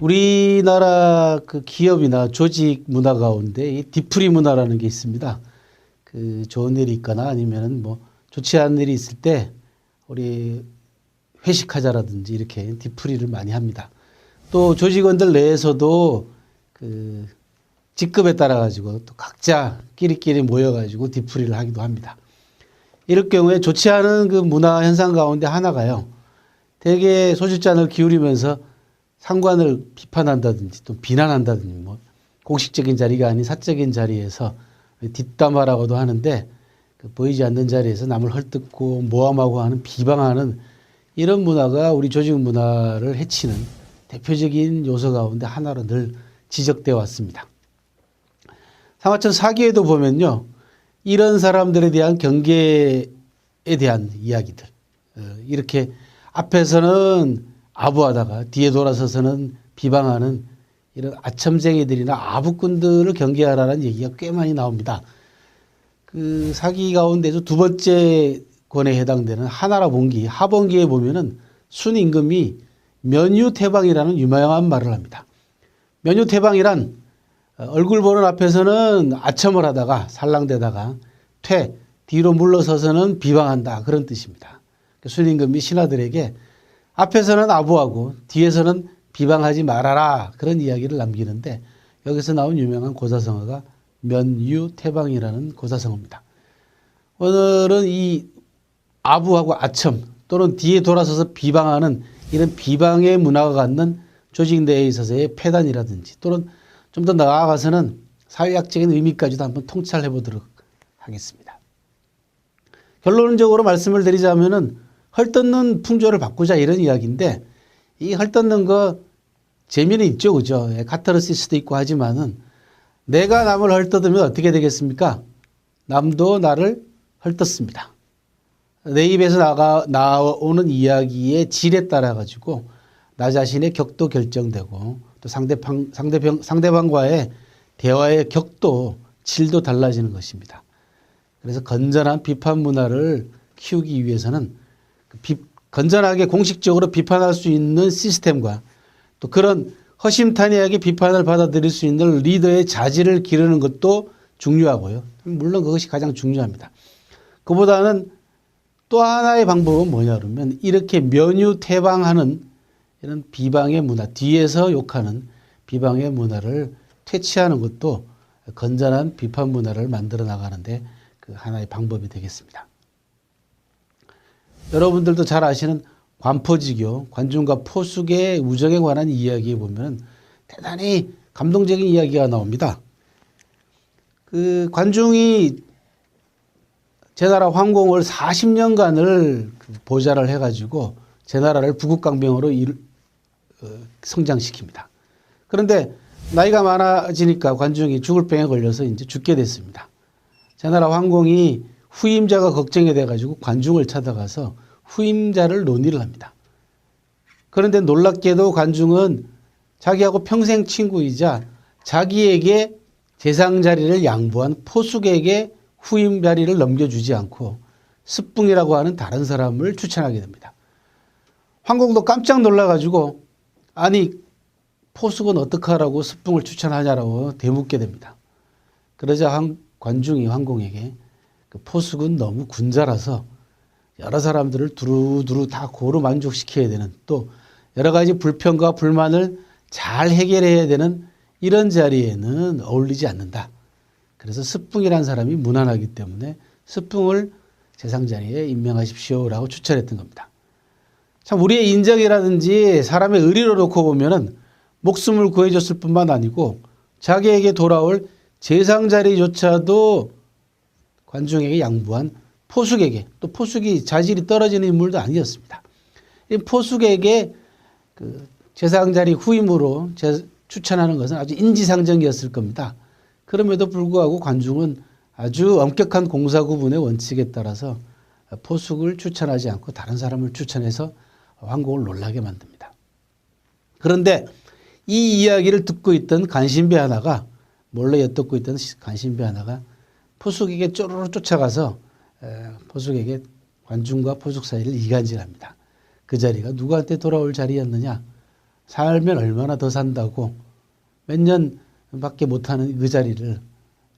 우리나라 그 기업이나 조직 문화 가운데 이 뒤풀이 문화라는 게 있습니다. 그 좋은 일이 있거나 아니면은 뭐 좋지 않은 일이 있을 때 우리 회식하자라든지 이렇게 뒤풀이를 많이 합니다. 또 조직원들 내에서도 그 직급에 따라 가지고 또 각자 끼리끼리 모여가지고 뒤풀이를 하기도 합니다. 이럴 경우에 좋지 않은 그 문화 현상 가운데 하나가요. 대개 소주잔을 기울이면서 상관을 비판한다든지 또 비난한다든지 뭐 공식적인 자리가 아닌 사적인 자리에서 뒷담화라고도 하는데 그 보이지 않는 자리에서 남을 헐뜯고 모함하고 하는 비방하는 이런 문화가 우리 조직 문화를 해치는 대표적인 요소 가운데 하나로 늘 지적되어 왔습니다. 상하천 사기에도 보면요. 이런 사람들에 대한 경계에 대한 이야기들 이렇게 앞에서는 아부하다가 뒤에 돌아서서는 비방하는 이런 아첨쟁이들이나 아부꾼들을 경계하라는 얘기가 꽤 많이 나옵니다. 그 사기 가운데서 두 번째 권에 해당되는 하나라 봉기, 하봉기에 보면은 순임금이 면유태방이라는 유명한 말을 합니다. 면유태방이란 얼굴 보는 앞에서는 아첨을 하다가 살랑대다가 뒤로 물러서서는 비방한다 그런 뜻입니다. 순임금이 신하들에게 앞에서는 아부하고 뒤에서는 비방하지 말아라 그런 이야기를 남기는데 여기서 나온 유명한 고사성어가 면유태방이라는 고사성어입니다. 오늘은 이 아부하고 아첨 또는 뒤에 돌아서서 비방하는 이런 비방의 문화가 갖는 조직 내에 있어서의 폐단이라든지 또는 좀 더 나아가서는 사회학적인 의미까지도 한번 통찰해 보도록 하겠습니다. 결론적으로 말씀을 드리자면은 헐뜯는 풍조를 바꾸자 이런 이야기인데 이 헐뜯는 거 재미는 있죠, 그죠? 카타르시스도 있고 하지만은 내가 남을 헐뜯으면 어떻게 되겠습니까? 남도 나를 헐뜯습니다. 내 입에서 나오는 이야기의 질에 따라 가지고 나 자신의 격도 결정되고 또 상대방과의 대화의 격도, 질도 달라지는 것입니다. 그래서 건전한 비판 문화를 키우기 위해서는 건전하게 공식적으로 비판할 수 있는 시스템과 또 그런 허심탄회하게 비판을 받아들일 수 있는 리더의 자질을 기르는 것도 중요하고요. 물론 그것이 가장 중요합니다. 그보다는 또 하나의 방법은 뭐냐 그러면 이렇게 면유태방하는 이런 비방의 문화, 뒤에서 욕하는 비방의 문화를 퇴치하는 것도 건전한 비판 문화를 만들어 나가는데 그 하나의 방법이 되겠습니다. 여러분들도 잘 아시는 관포지교, 관중과 포숙의 우정에 관한 이야기에 보면 대단히 감동적인 이야기가 나옵니다. 그 관중이 제나라 황공을 40년간을 보좌를 해가지고 제나라를 부국강병으로 성장시킵니다. 그런데 나이가 많아지니까 관중이 죽을 병에 걸려서 이제 죽게 됐습니다. 제나라 황공이 후임자가 걱정이 돼가지고 관중을 찾아가서 후임자를 논의를 합니다. 그런데 놀랍게도 관중은 자기하고 평생 친구이자 자기에게 재상 자리를 양보한 포숙에게 후임 자리를 넘겨주지 않고 스뿡이라고 하는 다른 사람을 추천하게 됩니다. 황공도 깜짝 놀라가지고 아니 포숙은 어떡하라고 스뿡을 추천하냐라고 되묻게 됩니다. 그러자 관중이 황공에게 그 포숙은 너무 군자라서 여러 사람들을 두루두루 다 고루 만족시켜야 되는 또 여러 가지 불평과 불만을 잘 해결해야 되는 이런 자리에는 어울리지 않는다. 그래서 스뿡이라는 사람이 무난하기 때문에 스뿡을 재상 자리에 임명하십시오라고 추천했던 겁니다. 참 우리의 인정이라든지 사람의 의리로 놓고 보면은 목숨을 구해줬을 뿐만 아니고 자기에게 돌아올 재상 자리조차도 관중에게 양보한 포숙에게 또 포숙이 자질이 떨어지는 인물도 아니었습니다. 이 포숙에게 그 재상 자리 후임으로 추천하는 것은 아주 인지상정이었을 겁니다. 그럼에도 불구하고 관중은 아주 엄격한 공사구분의 원칙에 따라서 포숙을 추천하지 않고 다른 사람을 추천해서 황공을 놀라게 만듭니다. 그런데 이 이야기를 듣고 있던 간신배 하나가 몰래 엿듣고 있던 간신배 하나가 포숙에게 쪼르르 쫓아가서 포숙에게 관중과 포숙 사이를 이간질합니다. 그 자리가 누구한테 돌아올 자리였느냐? 살면 얼마나 더 산다고 몇 년밖에 못하는 그 자리를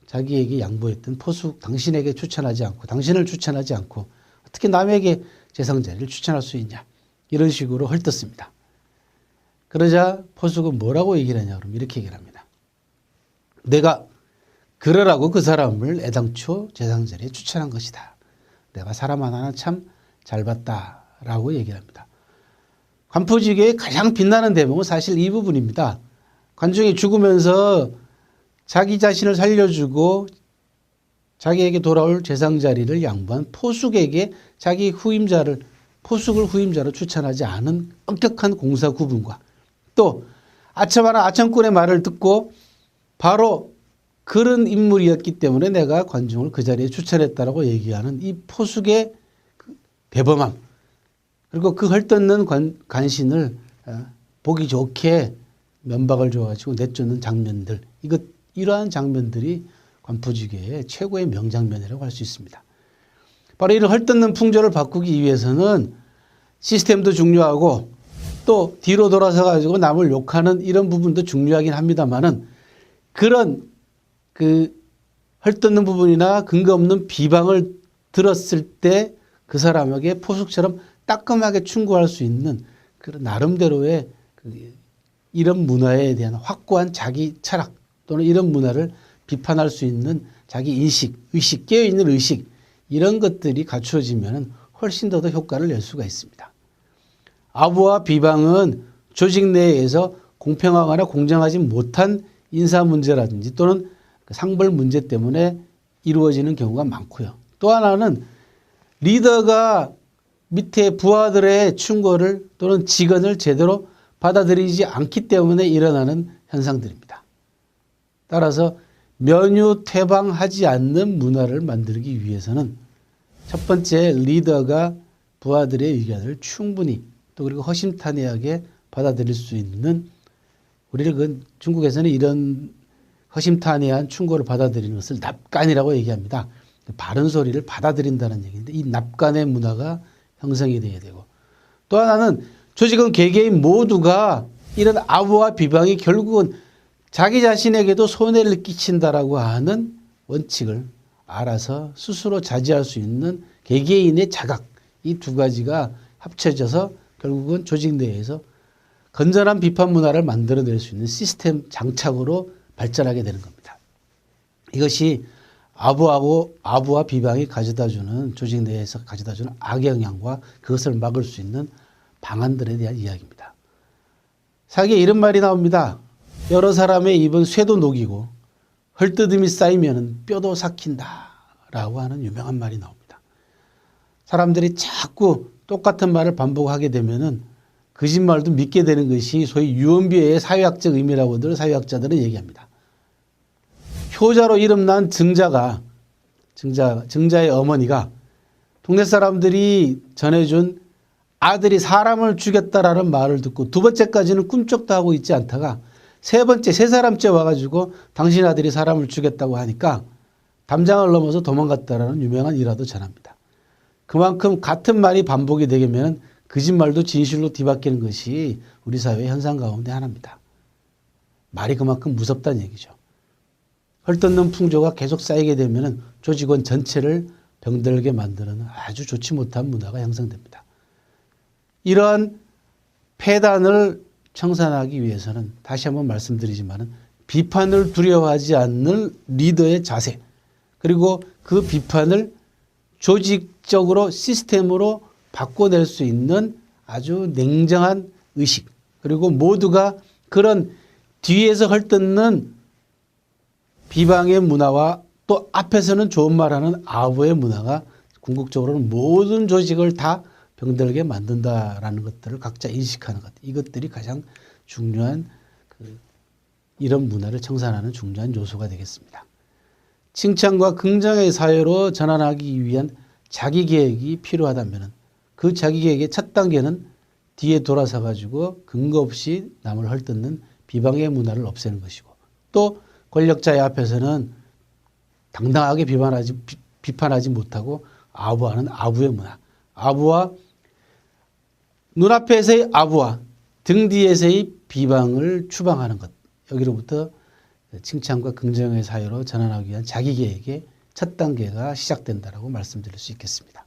자기에게 양보했던 포숙 당신에게 추천하지 않고 당신을 추천하지 않고 어떻게 남에게 재상 자리를 추천할 수 있냐 이런 식으로 헐떴습니다. 그러자 포숙은 뭐라고 얘기를 하냐 그러면 이렇게 얘기를 합니다. 내가 그러라고 그 사람을 애당초 재상 자리에 추천한 것이다. 내가 사람 하나는 참 잘 봤다라고 얘기를 합니다. 관포지계의 가장 빛나는 대목은 사실 이 부분입니다. 관중이 죽으면서 자기 자신을 살려주고 자기에게 돌아올 재상 자리를 양보한 포숙에게 자기 후임자를 포숙을 후임자로 추천하지 않은 엄격한 공사 구분과 또 아첨하는 아첨꾼의 말을 듣고 바로 그런 인물이었기 때문에 내가 관중을 그 자리에 추천했다라고 얘기하는 이 포숙의 대범함 그리고 그 헐뜯는 간신을 보기 좋게 면박을 줘가지고 내쫓는 장면들 이러한 장면들이 관포지계의 최고의 명장면이라고 할 수 있습니다. 바로 이런 헐뜯는 풍조를 바꾸기 위해서는 시스템도 중요하고 또 뒤로 돌아서 가지고 남을 욕하는 이런 부분도 중요하긴 합니다만은 그런 그 헐뜯는 부분이나 근거 없는 비방을 들었을 때 그 사람에게 포숙처럼 따끔하게 충고할 수 있는 그런 나름대로의 이런 문화에 대한 확고한 자기 철학 또는 이런 문화를 비판할 수 있는 자기 인식, 의식, 깨어있는 의식 이런 것들이 갖추어지면 훨씬 더 효과를 낼 수가 있습니다. 아부와 비방은 조직 내에서 공평하거나 공정하지 못한 인사 문제라든지 또는 상벌 문제 때문에 이루어지는 경우가 많고요. 또 하나는 리더가 밑에 부하들의 충고를 또는 직언을 제대로 받아들이지 않기 때문에 일어나는 현상들입니다. 따라서 면유퇴방하지 않는 문화를 만들기 위해서는 첫 번째 리더가 부하들의 의견을 충분히 또 그리고 허심탄회하게 받아들일 수 있는 우리를 중국에서는 이런 허심탄회한 충고를 받아들이는 것을 납관이라고 얘기합니다. 바른 소리를 받아들인다는 얘기인데 이 납관의 문화가 형성이 돼야 되고 또 하나는 조직원 개개인 모두가 이런 아부와 비방이 결국은 자기 자신에게도 손해를 끼친다라고 하는 원칙을 알아서 스스로 자제할 수 있는 개개인의 자각 이 두 가지가 합쳐져서 결국은 조직 내에서 건전한 비판 문화를 만들어낼 수 있는 시스템 장착으로 발전하게 되는 겁니다. 이것이 아부와 비방이 가져다주는 조직 내에서 가져다주는 악영향과 그것을 막을 수 있는 방안들에 대한 이야기입니다. 사기에 이런 말이 나옵니다. 여러 사람의 입은 쇠도 녹이고 헐뜯음이 쌓이면 뼈도 삭힌다라고 하는 유명한 말이 나옵니다. 사람들이 자꾸 똑같은 말을 반복하게 되면은 거짓말도 믿게 되는 것이 소위 유언비어의 사회학적 의미라고들 사회학자들은 얘기합니다. 효자로 이름난 증자의 어머니가 동네 사람들이 전해준 아들이 사람을 죽였다라는 말을 듣고 두 번째까지는 꿈쩍도 하고 있지 않다가 세 사람째 와가지고 당신 아들이 사람을 죽였다고 하니까 담장을 넘어서 도망갔다라는 유명한 일화도 전합니다. 그만큼 같은 말이 반복이 되면 거짓말도 진실로 뒤바뀌는 것이 우리 사회의 현상 가운데 하나입니다. 말이 그만큼 무섭다는 얘기죠. 헐뜯는 풍조가 계속 쌓이게 되면 조직원 전체를 병들게 만드는 아주 좋지 못한 문화가 형성됩니다. 이러한 폐단을 청산하기 위해서는 다시 한번 말씀드리지만 비판을 두려워하지 않는 리더의 자세 그리고 그 비판을 조직적으로 시스템으로 바꿔낼 수 있는 아주 냉정한 의식 그리고 모두가 그런 뒤에서 헐뜯는 비방의 문화와 또 앞에서는 좋은 말하는 아부의 문화가 궁극적으로는 모든 조직을 다 병들게 만든다라는 것들을 각자 인식하는 것. 이것들이 가장 중요한 이런 문화를 청산하는 중요한 요소가 되겠습니다. 칭찬과 긍정의 사회로 전환하기 위한 자기 계획이 필요하다면 그 자기 계획의 첫 단계는 뒤에 돌아서 가지고 근거 없이 남을 헐뜯는 비방의 문화를 없애는 것이고 또 권력자의 앞에서는 당당하게 비판하지 못하고 아부하는 아부의 문화. 아부와 눈앞에서의 아부와 등 뒤에서의 비방을 추방하는 것. 여기로부터 칭찬과 긍정의 사유로 전환하기 위한 자기 개혁의 첫 단계가 시작된다라고 말씀드릴 수 있겠습니다.